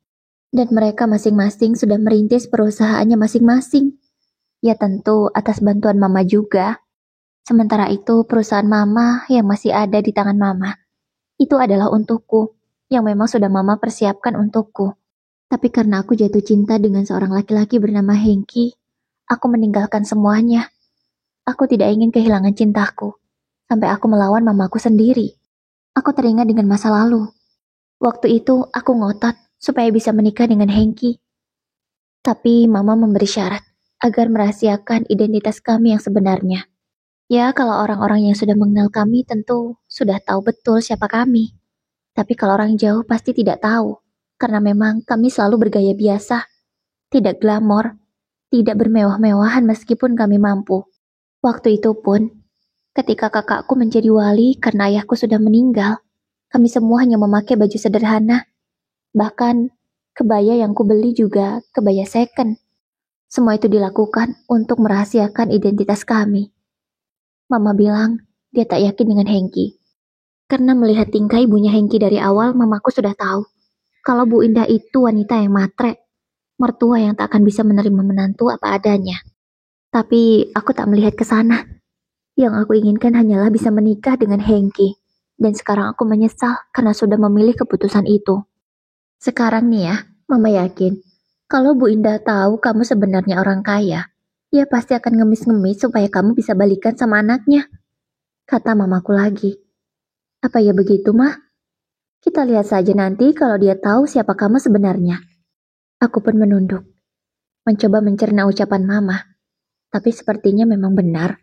Dan mereka masing-masing sudah merintis perusahaannya masing-masing. Ya tentu atas bantuan mama juga. Sementara itu perusahaan mama yang masih ada di tangan mama. Itu adalah untukku, yang memang sudah mama persiapkan untukku. Tapi karena aku jatuh cinta dengan seorang laki-laki bernama Hengki, aku meninggalkan semuanya. Aku tidak ingin kehilangan cintaku, sampai aku melawan mamaku sendiri. Aku teringat dengan masa lalu. Waktu itu aku ngotot supaya bisa menikah dengan Hengki. Tapi mama memberi syarat agar merahasiakan identitas kami yang sebenarnya. Ya, kalau orang-orang yang sudah mengenal kami tentu sudah tahu betul siapa kami. Tapi kalau orang jauh pasti tidak tahu, karena memang kami selalu bergaya biasa, tidak glamor, tidak bermewah-mewahan meskipun kami mampu. Waktu itu pun, ketika kakakku menjadi wali karena ayahku sudah meninggal, kami semua hanya memakai baju sederhana. Bahkan, kebaya yang kubeli juga kebaya second. Semua itu dilakukan untuk merahasiakan identitas kami. Mama bilang dia tak yakin dengan Hengki. Karena melihat tingkah ibunya Hengki dari awal, mamaku sudah tahu kalau Bu Indah itu wanita yang matre, mertua yang tak akan bisa menerima menantu apa adanya. Tapi aku tak melihat ke sana. Yang aku inginkan hanyalah bisa menikah dengan Hengki. Dan sekarang aku menyesal karena sudah memilih keputusan itu. Sekarang nih ya, Mama yakin kalau Bu Indah tahu kamu sebenarnya orang kaya, dia pasti akan ngemis-ngemis supaya kamu bisa balikan sama anaknya. Kata mamaku lagi. Apa ya begitu, Mah? Kita lihat saja nanti kalau dia tahu siapa kamu sebenarnya. Aku pun menunduk, mencoba mencerna ucapan mama. Tapi sepertinya memang benar.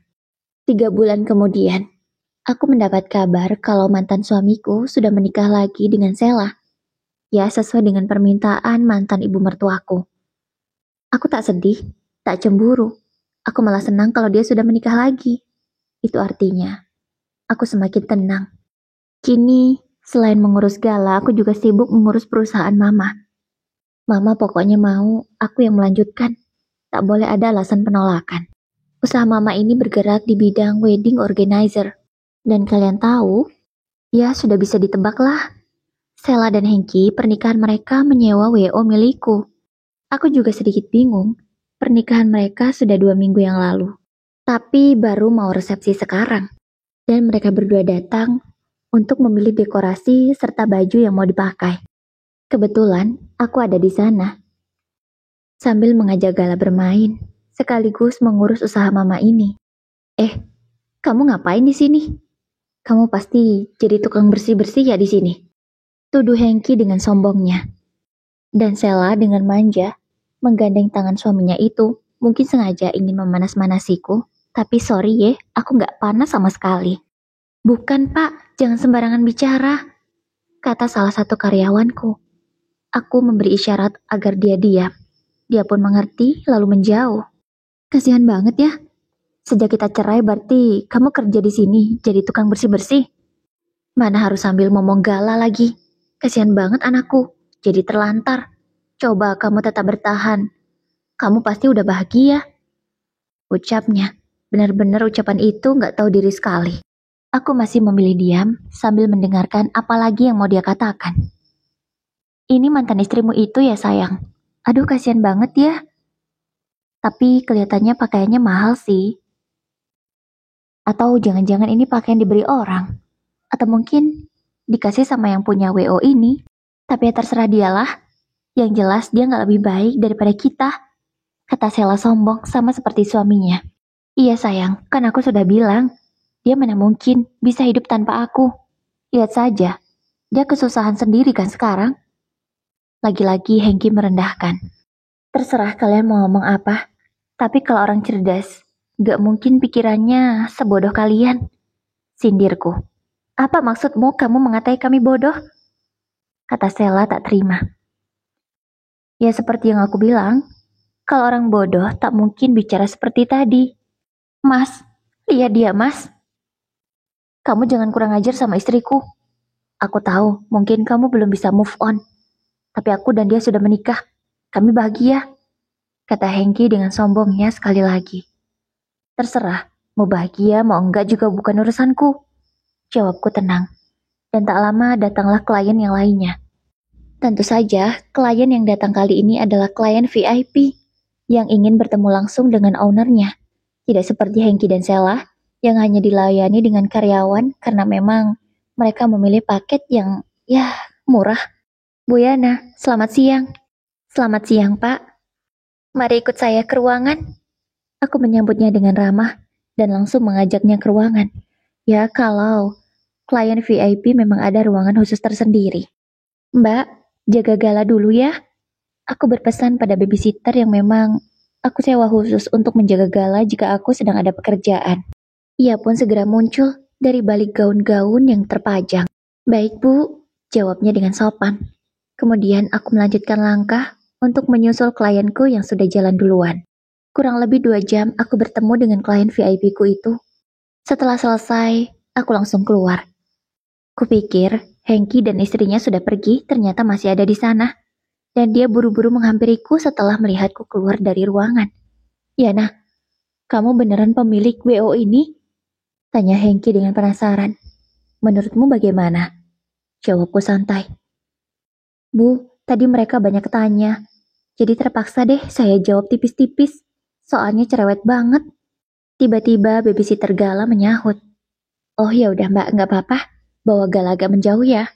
3 bulan kemudian, aku mendapat kabar kalau mantan suamiku sudah menikah lagi dengan Sela. Ya, sesuai dengan permintaan mantan ibu mertuaku. Aku tak sedih, tak cemburu. Aku malah senang kalau dia sudah menikah lagi. Itu artinya, aku semakin tenang. Kini, selain mengurus Gala, aku juga sibuk mengurus perusahaan mama. Mama pokoknya mau aku yang melanjutkan. Tak boleh ada alasan penolakan. Usaha mama ini bergerak di bidang wedding organizer. Dan kalian tahu, ya sudah bisa ditebak lah. Sela dan Hengki pernikahan mereka menyewa WO milikku. Aku juga sedikit bingung. Pernikahan mereka sudah 2 minggu yang lalu. Tapi baru mau resepsi sekarang. Dan mereka berdua datang untuk memilih dekorasi serta baju yang mau dipakai. Kebetulan aku ada di sana. Sambil mengajak Gala bermain, sekaligus mengurus usaha mama ini. Kamu ngapain di sini? Kamu pasti jadi tukang bersih-bersih ya di sini. Tuduh Hengki dengan sombongnya. Dan Sela dengan manja, menggandeng tangan suaminya itu, mungkin sengaja ingin memanas-manasiku. Tapi sorry ya, aku nggak panas sama sekali. Bukan pak, jangan sembarangan bicara, kata salah satu karyawanku. Aku memberi isyarat agar dia diam. Dia pun mengerti lalu menjauh. Kasihan banget ya. Sejak kita cerai berarti kamu kerja di sini jadi tukang bersih-bersih. Mana harus sambil ngomong Gala lagi. Kasihan banget anakku, jadi terlantar. Coba kamu tetap bertahan. Kamu pasti udah bahagia. Ucapnya, benar-benar ucapan itu nggak tahu diri sekali. Aku masih memilih diam sambil mendengarkan apa lagi yang mau dia katakan. Ini mantan istrimu itu ya sayang. Aduh kasihan banget ya. Tapi kelihatannya pakaiannya mahal sih. Atau jangan-jangan ini pakaian diberi orang. Atau mungkin dikasih sama yang punya WO ini. Tapi ya terserah dialah. Yang jelas dia gak lebih baik daripada kita. Kata Sela sombong sama seperti suaminya. Iya sayang, kan aku sudah bilang. Dia mana mungkin bisa hidup tanpa aku. Lihat saja, dia kesusahan sendiri kan sekarang. Lagi-lagi Hengki merendahkan. Terserah kalian mau ngomong apa. Tapi kalau orang cerdas, gak mungkin pikirannya sebodoh kalian. Sindirku. Apa maksudmu kamu mengatai kami bodoh? Kata Sela tak terima. Ya seperti yang aku bilang, kalau orang bodoh tak mungkin bicara seperti tadi. Mas, lihat dia mas. Kamu jangan kurang ajar sama istriku. Aku tahu mungkin kamu belum bisa move on. Tapi aku dan dia sudah menikah. Kami bahagia. Kata Hengki dengan sombongnya sekali lagi. Terserah, mau bahagia mau enggak juga bukan urusanku. Jawabku tenang. Dan tak lama datanglah klien yang lainnya. Tentu saja, klien yang datang kali ini adalah klien VIP yang ingin bertemu langsung dengan ownernya. Tidak seperti Hengki dan Sela yang hanya dilayani dengan karyawan karena memang mereka memilih paket yang murah. Bu Yana, selamat siang. Selamat siang, Pak. Mari ikut saya ke ruangan. Aku menyambutnya dengan ramah dan langsung mengajaknya ke ruangan. Ya, kalau klien VIP memang ada ruangan khusus tersendiri. Mbak, jaga Gala dulu ya. Aku berpesan pada babysitter yang memang aku sewa khusus untuk menjaga Gala jika aku sedang ada pekerjaan. Ia pun segera muncul dari balik gaun-gaun yang terpajang. Baik, Bu, jawabnya dengan sopan. Kemudian aku melanjutkan langkah untuk menyusul klienku yang sudah jalan duluan. Kurang lebih 2 jam aku bertemu dengan klien VIP ku itu. Setelah selesai, aku langsung keluar. Kupikir Hengki dan istrinya sudah pergi, ternyata masih ada di sana. Dan dia buru-buru menghampiriku setelah melihatku keluar dari ruangan. Yana, kamu beneran pemilik WO ini? Tanya Hengki dengan penasaran. Menurutmu bagaimana? Jawabku santai. Bu, tadi mereka banyak tanya. Jadi terpaksa deh saya jawab tipis-tipis. Soalnya cerewet banget. Tiba-tiba babysitter Gala menyahut. Oh ya udah mbak, nggak apa-apa. Bawa Gala agak menjauh ya.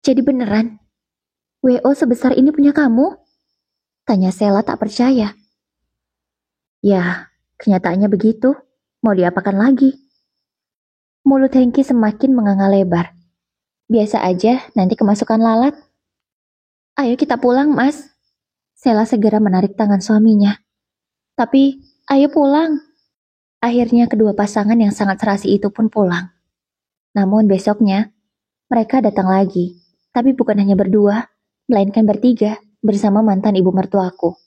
Jadi beneran, WO sebesar ini punya kamu? Tanya Sela tak percaya. Ya, kenyataannya begitu. Mau diapakan lagi? Mulut Hengki semakin menganga lebar. Biasa aja, nanti kemasukan lalat. Ayo kita pulang, Mas. Sela segera menarik tangan suaminya. Tapi, ayo pulang. Akhirnya kedua pasangan yang sangat serasi itu pun pulang. Namun besoknya, mereka datang lagi. Tapi bukan hanya berdua, melainkan bertiga bersama mantan ibu mertuaku.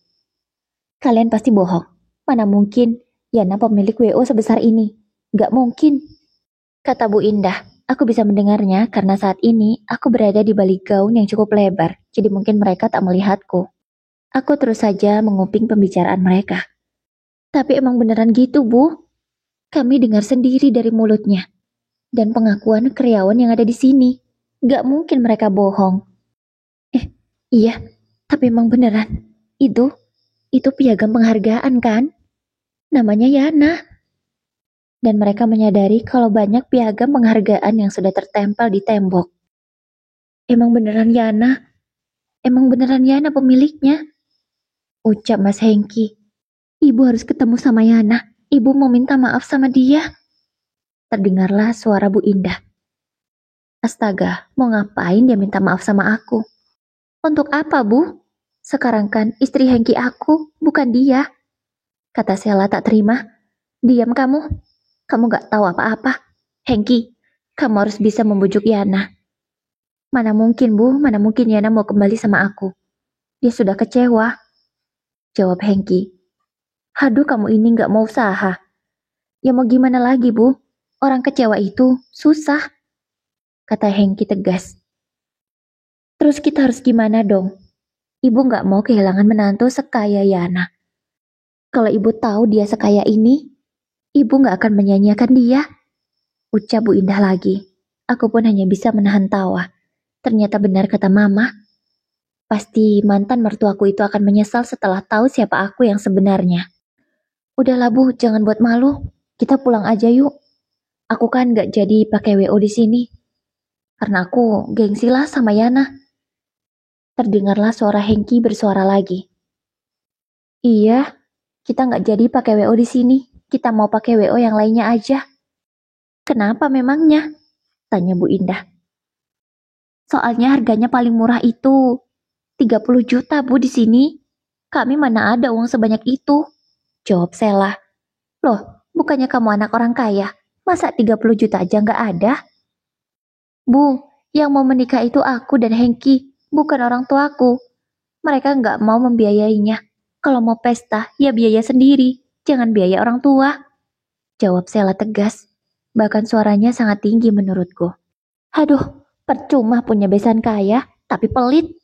Kalian pasti bohong. Mana mungkin Yana pemilik WO sebesar ini? Gak mungkin. Kata Bu Indah. Aku bisa mendengarnya karena saat ini aku berada di balik gaun yang cukup lebar, jadi mungkin mereka tak melihatku. Aku terus saja menguping pembicaraan mereka. Tapi emang beneran gitu, Bu. Kami dengar sendiri dari mulutnya. Dan pengakuan karyawan yang ada di sini. Gak mungkin mereka bohong. Iya, tapi emang beneran. Itu piagam penghargaan kan? Namanya Yana. Dan mereka menyadari kalau banyak piagam penghargaan yang sudah tertempel di tembok. Emang beneran Yana? Emang beneran Yana pemiliknya? Ucap Mas Hengki. Ibu harus ketemu sama Yana. Ibu mau minta maaf sama dia. Terdengarlah suara Bu Indah. Astaga, mau ngapain dia minta maaf sama aku? Untuk apa, Bu? Sekarang kan istri Hengki aku, bukan dia. Kata Sela tak terima. Diam kamu. Kamu gak tahu apa-apa. Hengki, kamu harus bisa membujuk Yana. Mana mungkin, Bu, mana mungkin Yana mau kembali sama aku. Dia sudah kecewa. Jawab Hengki. Haduh, kamu ini gak mau usaha. Ya mau gimana lagi, Bu? Orang kecewa itu susah. Kata Hengki tegas. Terus kita harus gimana dong? Ibu gak mau kehilangan menantu sekaya Yana. Kalau ibu tahu dia sekaya ini, ibu gak akan menyanyiakan dia. Ucap Bu Indah lagi. Aku pun hanya bisa menahan tawa. Ternyata benar kata Mama. Pasti mantan mertuaku itu akan menyesal setelah tahu siapa aku yang sebenarnya. Udahlah Bu, jangan buat malu. Kita pulang aja yuk. Aku kan gak jadi pakai WO di sini. Karena aku gengsi lah sama Yana. Terdengarlah suara Hengki bersuara lagi. Iya, kita gak jadi pakai WO di sini. Kita mau pakai WO yang lainnya aja. Kenapa memangnya? Tanya Bu Indah. Soalnya harganya paling murah itu 30 juta Bu di sini. Kami mana ada uang sebanyak itu? Jawab Sela. Loh, bukannya kamu anak orang kaya? Masa 30 juta aja nggak ada? Bu, yang mau menikah itu aku dan Hengki, bukan orang tuaku. Mereka nggak mau membiayainya. Kalau mau pesta, ya biaya sendiri. Jangan biaya orang tua. Jawab Sela tegas. Bahkan suaranya sangat tinggi menurutku. Aduh, percuma punya besan kaya, tapi pelit.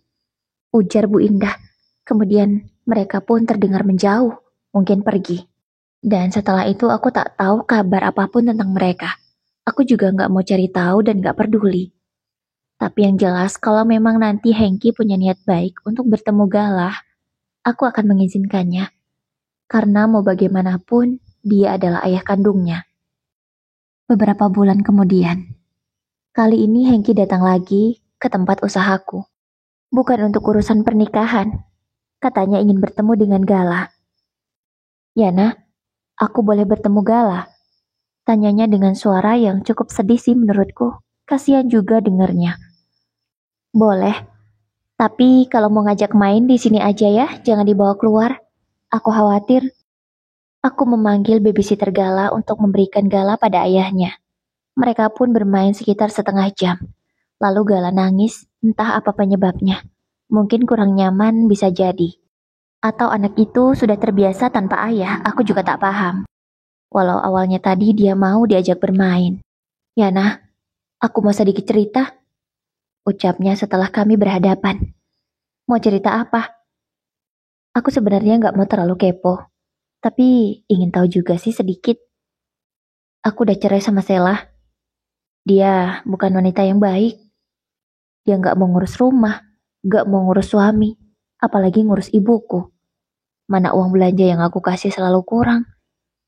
Ujar Bu Indah. Kemudian mereka pun terdengar menjauh, mungkin pergi. Dan setelah itu aku tak tahu kabar apapun tentang mereka. Aku juga nggak mau cari tahu dan nggak peduli. Tapi yang jelas kalau memang nanti Hengki punya niat baik untuk bertemu Galah, aku akan mengizinkannya. Karena mau bagaimanapun, dia adalah ayah kandungnya. Beberapa bulan kemudian, kali ini Hengki datang lagi ke tempat usahaku. Bukan untuk urusan pernikahan. Katanya ingin bertemu dengan Galah. Yana, aku boleh bertemu Galah? Tanyanya dengan suara yang cukup sedih sih menurutku. Kasihan juga dengernya. Boleh, tapi kalau mau ngajak main di sini aja ya, jangan dibawa keluar. Aku khawatir. Aku memanggil babysitter Gala untuk memberikan Gala pada ayahnya. Mereka pun bermain sekitar setengah jam. Lalu Gala nangis, entah apa penyebabnya. Mungkin kurang nyaman bisa jadi. Atau anak itu sudah terbiasa tanpa ayah, aku juga tak paham. Walau awalnya tadi dia mau diajak bermain. Yana, aku mau sedikit cerita, ucapnya setelah kami berhadapan. Mau cerita apa? Aku sebenarnya nggak mau terlalu kepo, tapi ingin tahu juga sih sedikit. Aku udah cerai sama Sela. Dia bukan wanita yang baik. Dia nggak mau ngurus rumah, nggak mau ngurus suami, apalagi ngurus ibuku. Mana uang belanja yang aku kasih selalu kurang.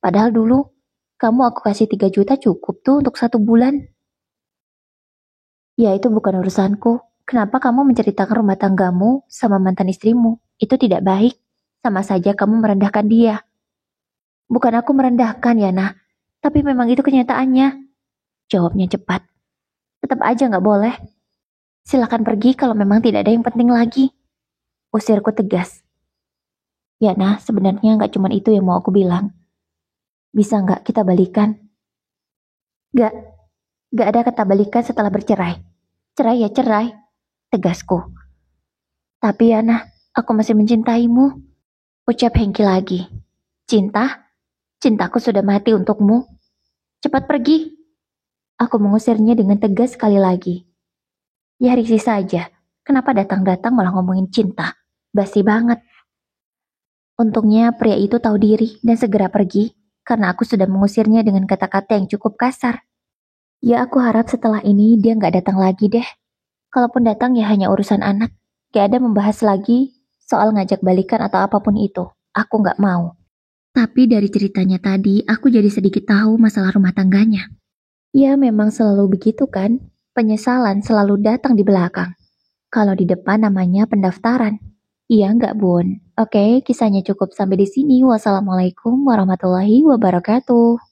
Padahal dulu, kamu aku kasih 3 juta cukup tuh untuk 1 bulan. Ya itu bukan urusanku. Kenapa kamu menceritakan rumah tanggamu sama mantan istrimu? Itu tidak baik. Sama saja kamu merendahkan dia. Bukan aku merendahkan, Yana. Tapi memang itu kenyataannya. Jawabnya cepat. Tetap aja nggak boleh. Silakan pergi kalau memang tidak ada yang penting lagi. Usirku tegas. Yana, sebenarnya nggak cuma itu yang mau aku bilang. Bisa nggak kita balikan? Nggak, nggak ada kata balikan setelah bercerai. Cerai ya cerai, tegasku. Tapi Yana, aku masih mencintaimu. Ucap Hengki lagi. Cinta? Cintaku sudah mati untukmu. Cepat pergi. Aku mengusirnya dengan tegas sekali lagi. Ya risih saja. Kenapa datang-datang malah ngomongin cinta? Basi banget. Untungnya pria itu tahu diri dan segera pergi, karena aku sudah mengusirnya dengan kata-kata yang cukup kasar. Ya aku harap setelah ini dia nggak datang lagi deh. Kalaupun datang ya hanya urusan anak. Gak ada membahas lagi soal ngajak balikan atau apapun itu. Aku nggak mau. Tapi dari ceritanya tadi, aku jadi sedikit tahu masalah rumah tangganya. Ya memang selalu begitu kan, penyesalan selalu datang di belakang. Kalau di depan namanya pendaftaran. Iya nggak Bun? Oke, kisahnya cukup sampai di sini. Wassalamualaikum warahmatullahi wabarakatuh.